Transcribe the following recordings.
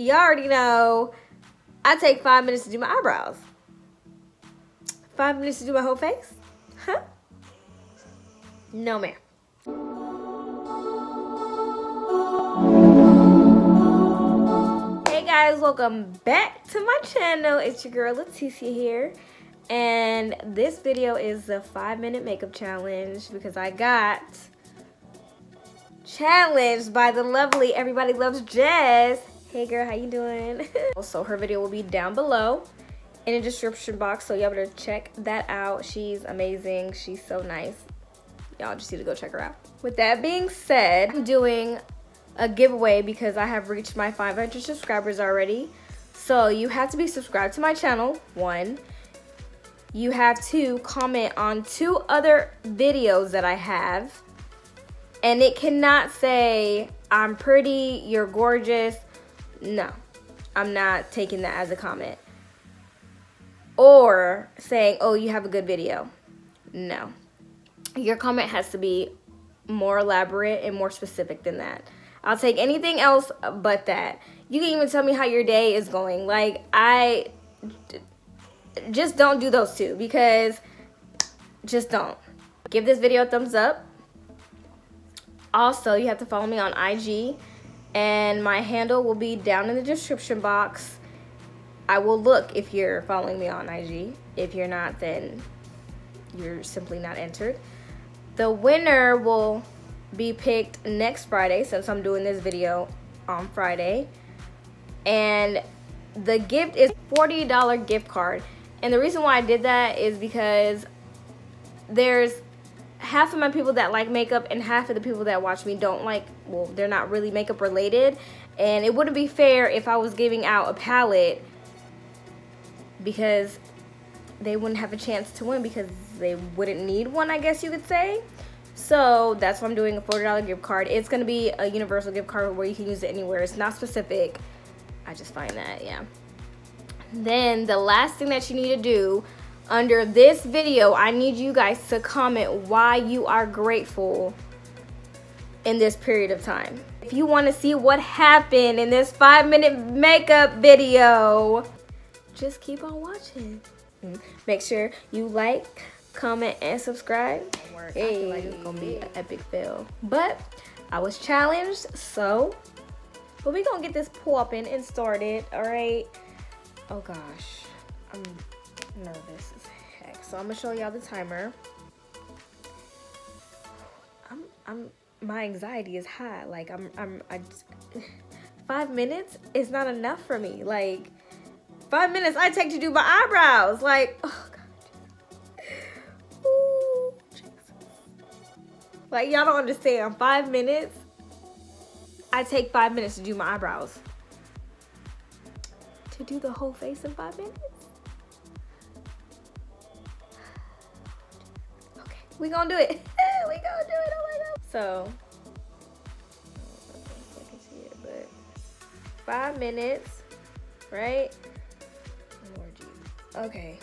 y'all already know I take 5 minutes to do my eyebrows. 5 minutes to do my whole face? Huh? No, ma'am. Hey guys, welcome back to my channel. It's your girl Leticia here. And this video is the 5-minute makeup challenge because I got challenged by the lovely Everybody Loves Jess. Hey girl, how you doing? Also, her video will be down below in the description box, so y'all better check that out. She's amazing. She's so nice. Y'all just need to go check her out. With that being said, I'm doing a giveaway because I have reached my 500 subscribers already. So you have to be subscribed to my channel, 1. You have to comment on 2 other videos that I have. And it cannot say, I'm pretty, you're gorgeous. No, I'm not taking that as a comment. Or saying, oh, you have a good video. No. Your comment has to be more elaborate and more specific than that. I'll take anything else but that. You can even tell me how your day is going. Like, I just don't do those 2 because just don't. Give this video a thumbs up. Also, you have to follow me on IG, and my handle will be down in the description box. I will look if you're following me on IG. If you're not, then you're simply not entered. The winner will be picked next Friday, since I'm doing this video on Friday. And the gift is $40 gift card. And the reason why I did that is because there's half of my people that like makeup and half of the people that watch me don't like, well, they're not really makeup related. And it wouldn't be fair if I was giving out a palette because they wouldn't have a chance to win because they wouldn't need one, I guess you could say. So that's why I'm doing a $40 gift card. It's going to be a universal gift card where you can use it anywhere. It's not specific. I just find that, yeah. Then the last thing that you need to do under this video, I need you guys to comment why you are grateful in this period of time. If you want to see what happened in this 5-minute makeup video, just keep on watching. Make sure you like, comment, and subscribe. Hey, I feel like it's gonna be an epic fail. But I was challenged, so but we gonna get this popping and started, alright? Oh gosh. I'm nervous as heck. So I'm gonna show y'all the timer. My anxiety is high. Like I just 5 minutes is not enough for me. Like 5 minutes I take to do my eyebrows. Like, oh God. Ooh, Jesus. Like, y'all don't understand. 5 minutes, I take 5 minutes to do my eyebrows. To do the whole face in 5 minutes? Okay, we gonna do it. We gonna do it, oh my God. So, I don't know if I can see it, but 5 minutes, right? Lord Jesus. Okay.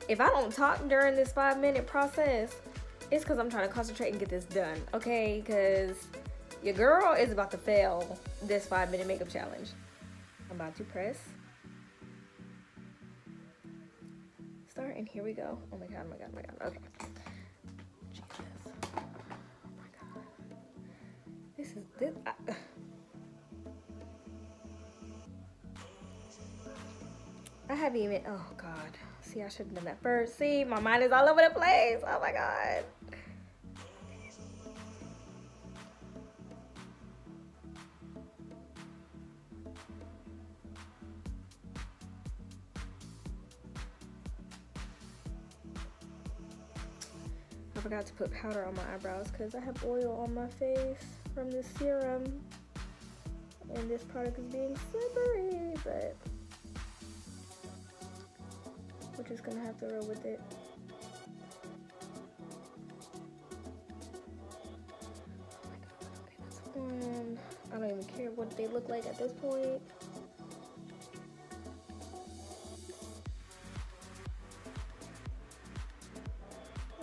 If I don't talk during this 5-minute process, it's because I'm trying to concentrate and get this done, okay? Because your girl is about to fail this 5-minute makeup challenge. I'm about to press start, and here we go. Oh my God, oh my God, oh my God. Okay. Jesus. Oh my God. This. I haven't even, oh God. See, I should have done that first. See, my mind is all over the place. Oh my God. I forgot to put powder on my eyebrows because I have oil on my face from the serum. And this product is being slippery, but we're just gonna have to roll with it. Oh my God, okay, that's one. I don't even care what they look like at this point.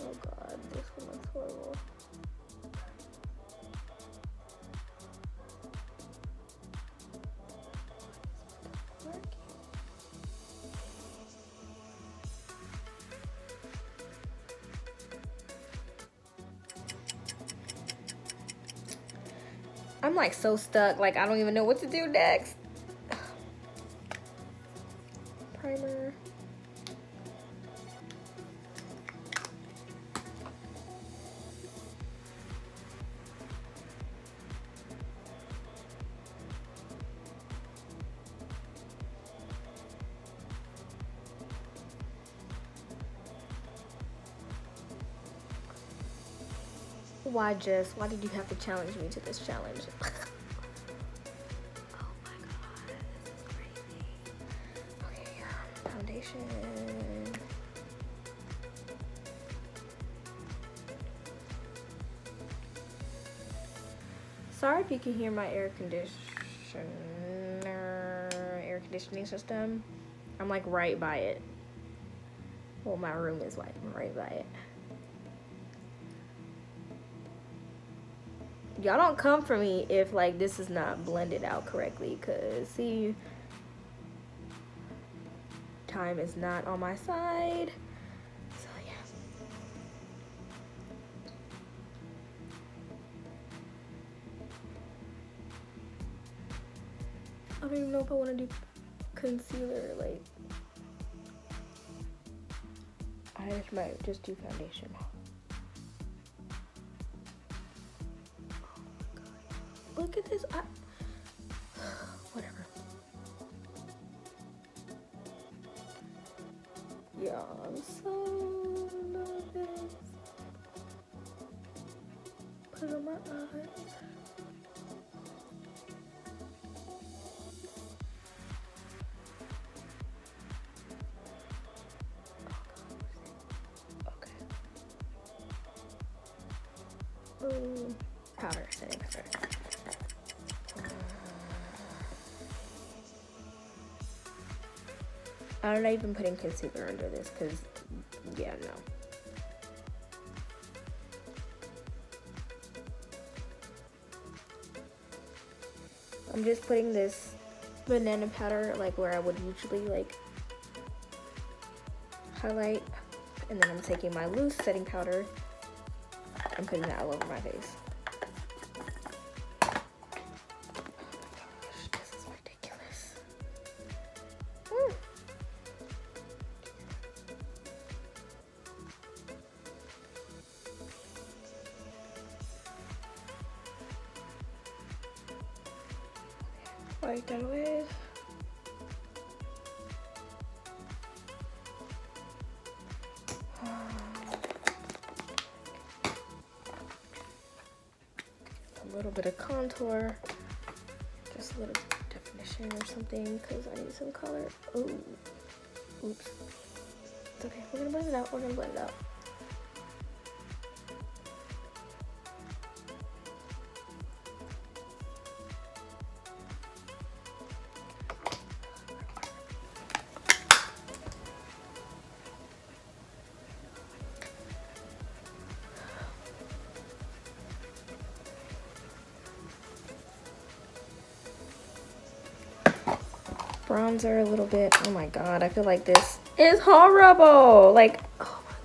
Oh God, this one looks horrible. I'm like so stuck. Like I don't even know what to do next. Primer. Why, Jess? Why did you have to challenge me to this challenge? Oh my god, this is crazy. Okay, foundation. Sorry if you can hear my air conditioning system. I'm like right by it. Well, my room is like right by it. Y'all don't come for me if like this is not blended out correctly, cause see, time is not on my side. So yeah. I don't even know if I want to do concealer. Like I might just do foundation. Look at this. Whatever. Yeah, I'm so nervous. Put it on my eyes. Okay. Ooh, powder, setting powder. I'm not even putting concealer under this because, yeah, no. I'm just putting this banana powder like where I would usually like highlight. And then I'm taking my loose setting powder and putting that all over my face. Wipe that away. A little bit of contour, just a little definition or something, because I need some color. Oh, oops. It's okay. We're gonna blend it out. We're gonna blend it out. Bronzer a little bit. Oh my god, I feel like this is horrible. Like, oh my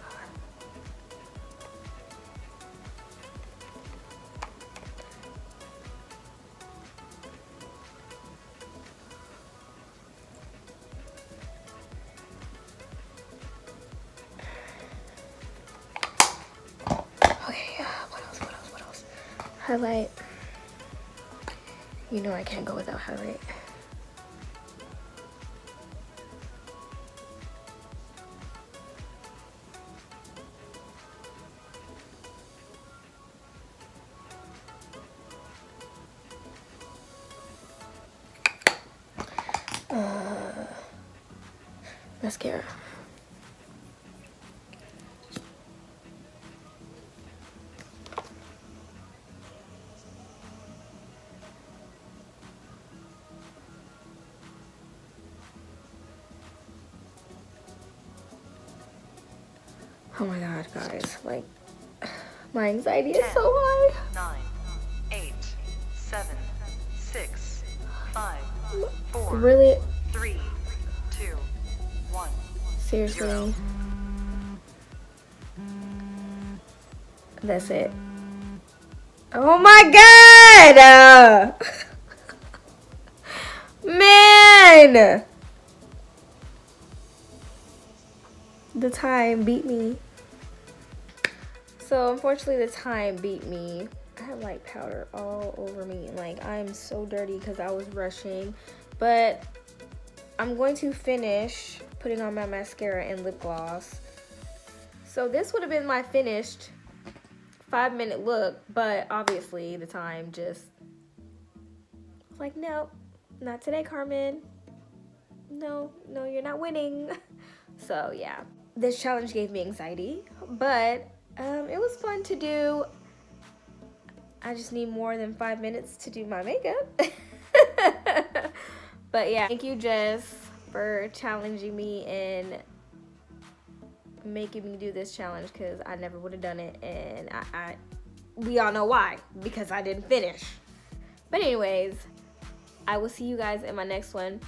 god. Okay, what else? Highlight. You know I can't go without highlight. Mascara. Oh my god, guys, like, my anxiety is so high. 9, 8, 7, 6, 5, 4, Really? 3, 2, 1. Seriously? 0. That's it. Oh my god! Man! The time beat me. So unfortunately the time beat me. I have like powder all over me. Like I'm so dirty because I was rushing. But I'm going to finish putting on my mascara and lip gloss. So this would have been my finished 5-minute look, but obviously the time just was like, nope, not today, Carmen. No, you're not winning. So yeah, this challenge gave me anxiety, but it was fun to do. I just need more than 5 minutes to do my makeup. But yeah, thank you, Jess, for challenging me and making me do this challenge because I never would have done it, and we all know why, because I didn't finish. But anyways, I will see you guys in my next one.